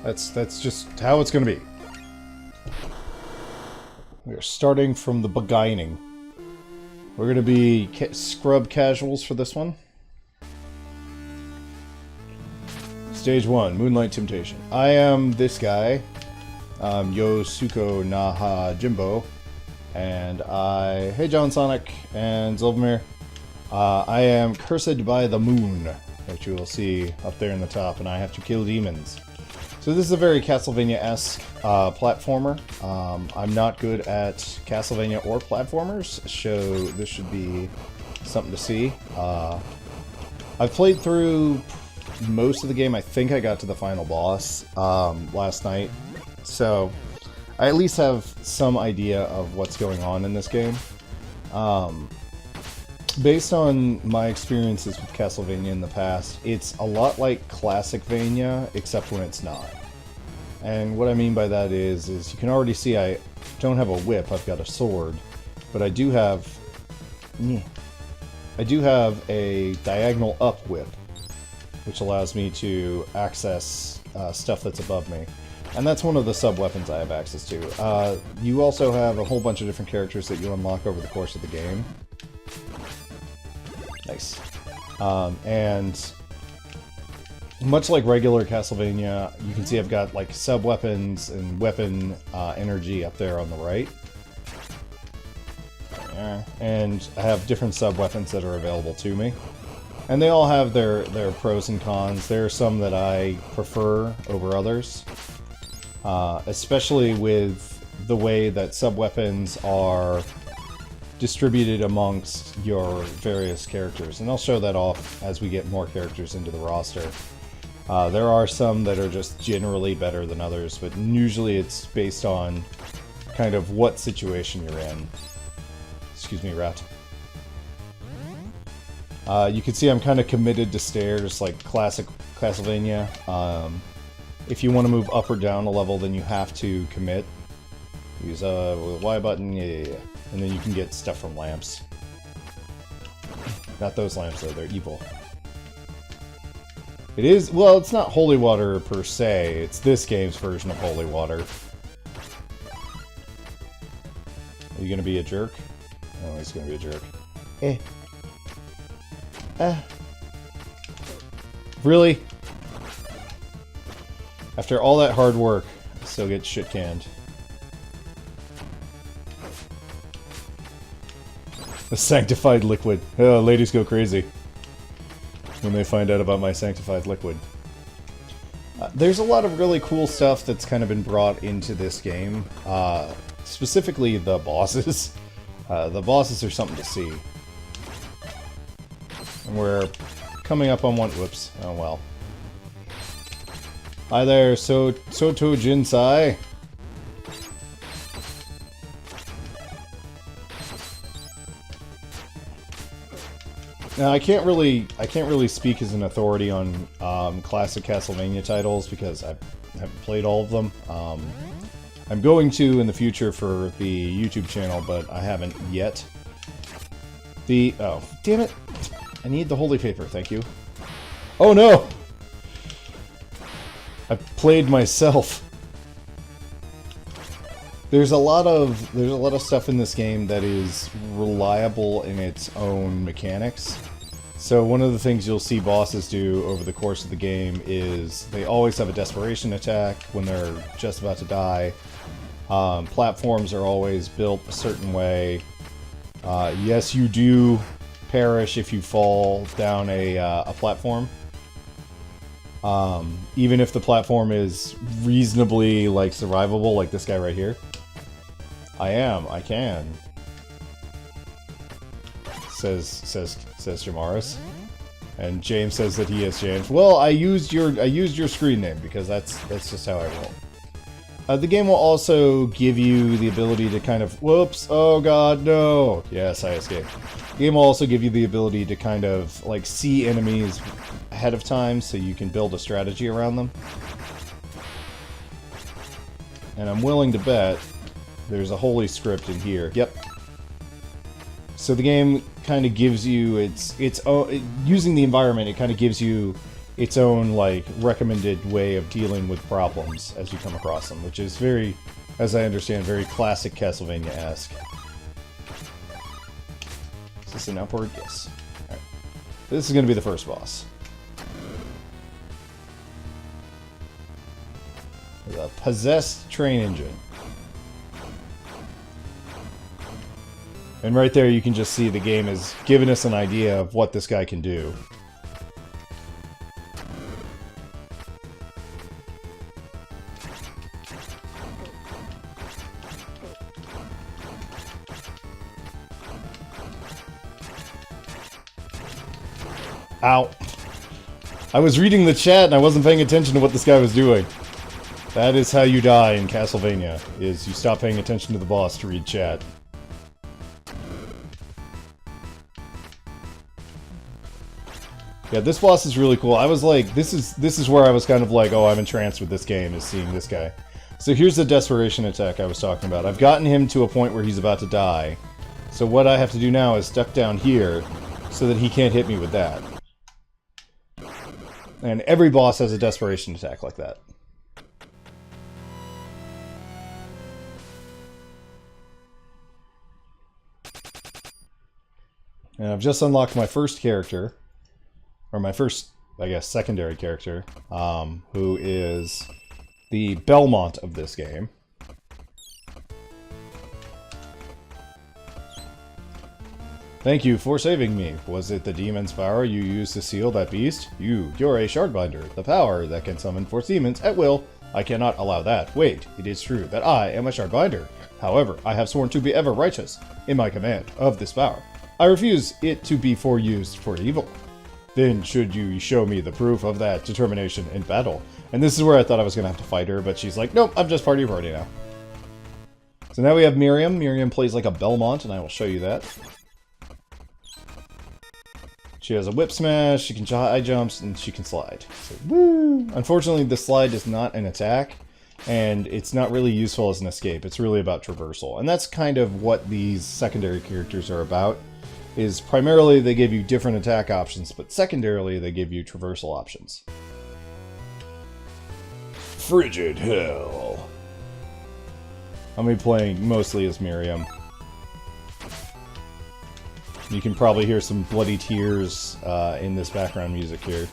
That's just how it's gonna be. We are starting from the beginning. We're gonna be scrub casuals for this one. Stage 1, Moonlight Temptation. I am this guy, Yosuko Naha Jimbo, and hey John Sonic and Zolvamir. I am cursed by the moon, which you will see up there in the top, and I have to kill demons. So this is a very Castlevania-esque platformer. I'm not good at Castlevania or platformers, so this should be something to see. I've played through most of the game. I think I got to the final boss last night, so I at least have some idea of what's going on in this game. Based on my experiences with Castlevania in the past, it's a lot like Classicvania, except when it's not. And what I mean by that is you can already see I don't have a whip, I've got a sword, but I do have a diagonal up whip, which allows me to access stuff that's above me. And that's one of the sub-weapons I have access to. You also have a whole bunch of different characters that you unlock over the course of the game. Nice. And much like regular Castlevania, you can see I've got like sub-weapons and weapon energy up there on the right. Yeah. And I have different sub-weapons that are available to me. And they all have their pros and cons. There are some that I prefer over others. Especially with the way that sub-weapons are distributed amongst your various characters. And I'll show that off as we get more characters into the roster. There are some that are just generally better than others, but usually it's based on kind of what situation you're in. Excuse me, rat. You can see I'm kind of committed to stairs, like classic Castlevania. If you want to move up or down a level, then you have to commit. Use the Y button, yeah. And then you can get stuff from lamps. Not those lamps though, they're evil. It is, well, it's not holy water per se, it's this game's version of holy water. Are you gonna be a jerk? Oh, he's gonna be a jerk. Really? After all that hard work, I still get shit canned. The sanctified liquid. Oh, ladies go crazy when they find out about my sanctified liquid. There's a lot of really cool stuff that's kind of been brought into this game. Specifically the bosses. The bosses are something to see. And we're coming up on one. Whoops. Oh well. Hi there, Soto Jinsai. Now I can't really speak as an authority on classic Castlevania titles because I haven't played all of them. I'm going to in the future for the YouTube channel, but I haven't yet. Oh, damn it! I need the holy paper. Thank you. Oh no! I played myself. There's a lot of stuff in this game that is reliable in its own mechanics. So one of the things you'll see bosses do over the course of the game is they always have a desperation attack when they're just about to die. Platforms are always built a certain way. Yes, you do perish if you fall down a platform. Even if the platform is reasonably, like, survivable, like this guy right here. I can. Says Jamaris. And James says that he is James. Well, I used your screen name because that's just how I roll. The game will also give you the ability to kind of, whoops, oh god, no. Yes, I escaped. The game will also give you the ability to kind of, like, see enemies ahead of time so you can build a strategy around them. And I'm willing to bet there's a holy script in here. Yep. So the game kind of gives you its using the environment, it kind of gives you its own, like, recommended way of dealing with problems as you come across them, which is very, as I understand, very classic Castlevania-esque. Is this an upward? Yes. Alright. This is going to be the first boss. The possessed train engine. And right there you can just see the game is giving us an idea of what this guy can do. Ow. I was reading the chat and I wasn't paying attention to what this guy was doing. That is how you die in Castlevania, is you stop paying attention to the boss to read chat. Yeah, this boss is really cool. I was like, this is where I was kind of like, oh, I'm entranced with this game, is seeing this guy. So here's the desperation attack I was talking about. I've gotten him to a point where he's about to die. So what I have to do now is duck down here so that he can't hit me with that. And every boss has a desperation attack like that. And I've just unlocked my first character. Or my first, I guess, secondary character, who is the Belmont of this game. Thank you for saving me. Was it the demon's power you used to seal that beast? You're a Shardbinder, the power that can summon force demons at will. I cannot allow that. Wait, it is true that I am a Shardbinder. However, I have sworn to be ever righteous in my command of this power. I refuse it to be used for evil. Then should you show me the proof of that determination in battle? And this is where I thought I was going to have to fight her, but she's like, nope, I'm just part of your party now. So now we have Miriam. Miriam plays like a Belmont, and I will show you that. She has a whip smash, she can high jumps, and she can slide. So, woo! Unfortunately, the slide is not an attack, and it's not really useful as an escape. It's really about traversal. And that's kind of what these secondary characters are about. Is primarily they give you different attack options, but secondarily they give you traversal options. Frigid Hell. I'm going to be playing mostly as Miriam. You can probably hear some bloody tears in this background music here.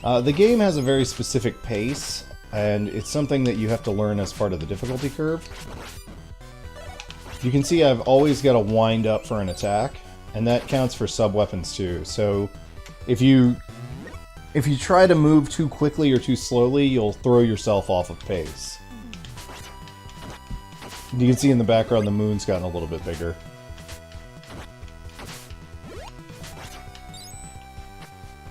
The game has a very specific pace, and it's something that you have to learn as part of the difficulty curve. You can see I've always got to wind up for an attack, and that counts for sub-weapons too. So if you try to move too quickly or too slowly, you'll throw yourself off of pace. You can see in the background the moon's gotten a little bit bigger.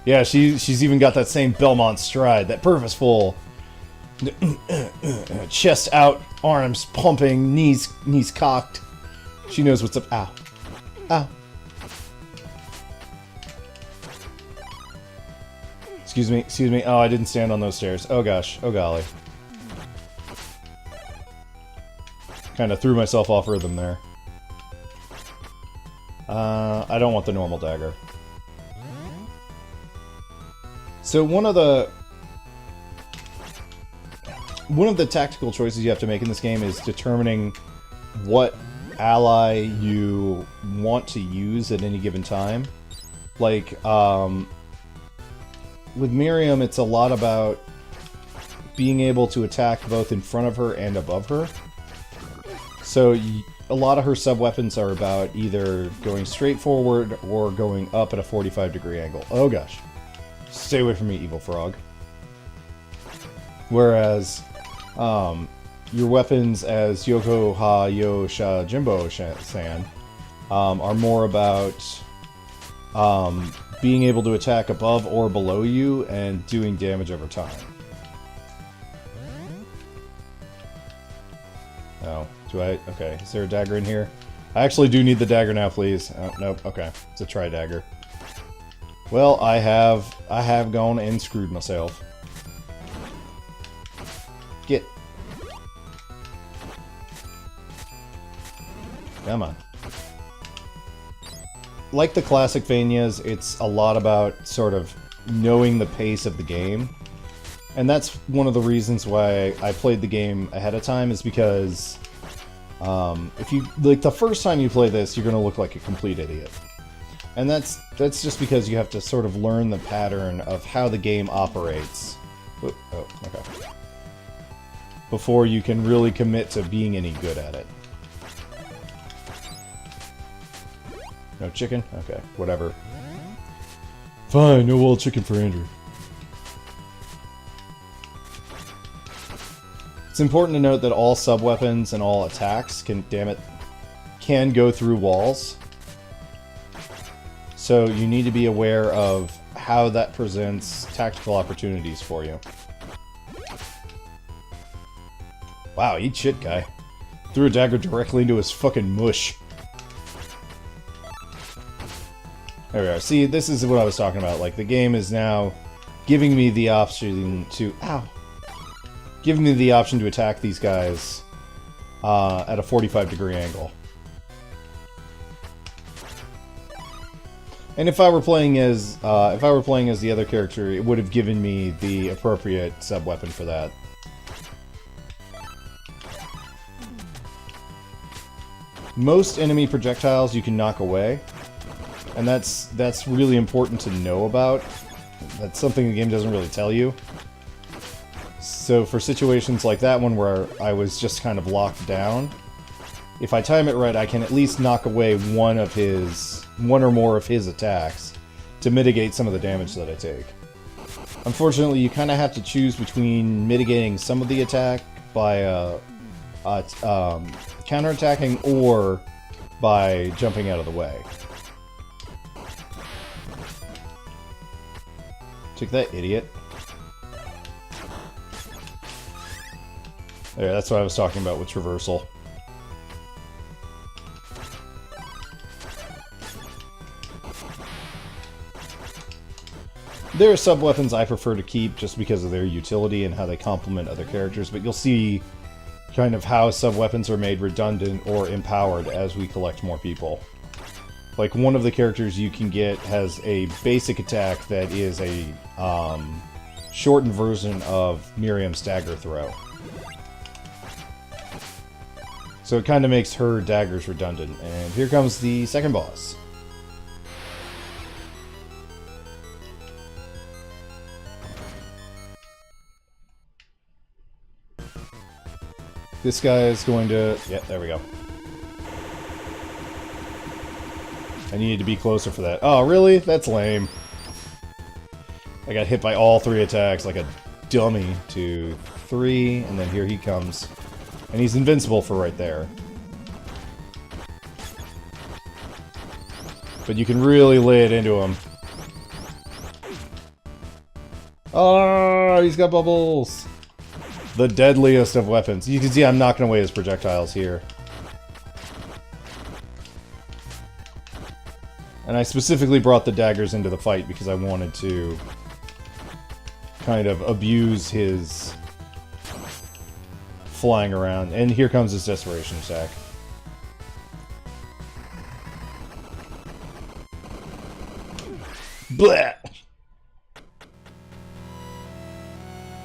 Yeah, she's even got that same Belmont stride, that purposeful chest out, arms pumping, knees cocked. She knows what's up. Ow. Ow. Excuse me. Oh, I didn't stand on those stairs. Oh gosh. Oh golly. Kind of threw myself off rhythm there. I don't want the normal dagger. So one of the tactical choices you have to make in this game is determining what ally you want to use at any given time. Like, with Miriam, it's a lot about being able to attack both in front of her and above her. So a lot of her sub-weapons are about either going straight forward or going up at a 45-degree angle. Oh gosh. Stay away from me, evil frog. Whereas, your weapons as Yoko Ha Yo Sha Jimbo San are more about being able to attack above or below you and doing damage over time. Oh, do I? Okay, is there a dagger in here? I actually do need the dagger now, please. Oh, nope, okay. It's a tri-dagger. Well, I have gone and screwed myself. Get. Come on. like the classic Vanias, it's a lot about sort of knowing the pace of the game. And that's one of the reasons why I played the game ahead of time, is because if you, like, the first time you play this, you're going to look like a complete idiot. And that's just because you have to sort of learn the pattern of how the game operates. Oh, okay. Before you can really commit to being any good at it. No chicken? Okay, whatever. Fine, no wild chicken for Andrew. It's important to note that all sub-weapons and all attacks can go through walls. So you need to be aware of how that presents tactical opportunities for you. Wow, eat shit, guy. Threw a dagger directly into his fucking mush. There we are. See, this is what I was talking about. Like, the game is now giving me the option to... Ow! Giving me the option to attack these guys at a 45-degree angle. And if I were playing as the other character, it would have given me the appropriate sub-weapon for that. Most enemy projectiles you can knock away, and that's really important to know about. That's something the game doesn't really tell you. So for situations like that one where I was just kind of locked down, if I time it right, I can at least knock away one or more of his attacks to mitigate some of the damage that I take. Unfortunately, you kind of have to choose between mitigating some of the attack by counterattacking or by jumping out of the way. Take that, idiot. There, that's what I was talking about with traversal. There are sub-weapons I prefer to keep just because of their utility and how they complement other characters, but you'll see kind of how sub-weapons are made redundant or empowered as we collect more people. Like, one of the characters you can get has a basic attack that is a shortened version of Miriam's dagger throw. So it kind of makes her daggers redundant. And here comes the second boss. This guy is going to... Yeah, there we go. I needed to be closer for that. Oh, really? That's lame. I got hit by all three attacks like a dummy. 2, 3, and then here he comes. And he's invincible for right there. But you can really lay it into him. Oh, he's got bubbles! The deadliest of weapons. You can see I'm knocking away his projectiles here. And I specifically brought the daggers into the fight because I wanted to kind of abuse his flying around. And here comes his desperation attack. Blah!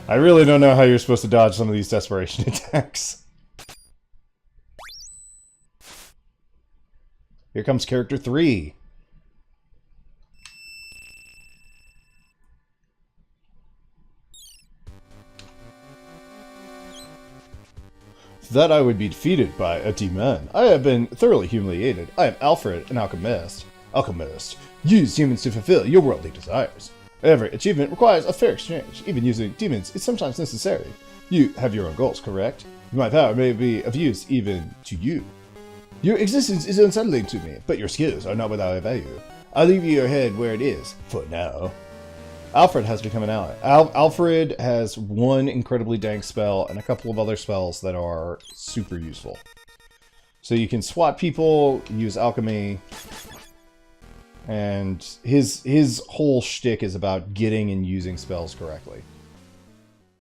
I really don't know how you're supposed to dodge some of these desperation attacks. Here comes character 3. That I would be defeated by a demon. I have been thoroughly humiliated. I am Alfred, an alchemist. Alchemist. Use humans to fulfill your worldly desires. Every achievement requires a fair exchange. Even using demons is sometimes necessary. You have your own goals, correct? My power may be of use even to you. Your existence is unsettling to me, but your skills are not without value. I'll leave your head where it is, for now. Alfred has become an ally. Alfred has one incredibly dank spell and a couple of other spells that are super useful. So you can swat people, use alchemy, and his whole shtick is about getting and using spells correctly.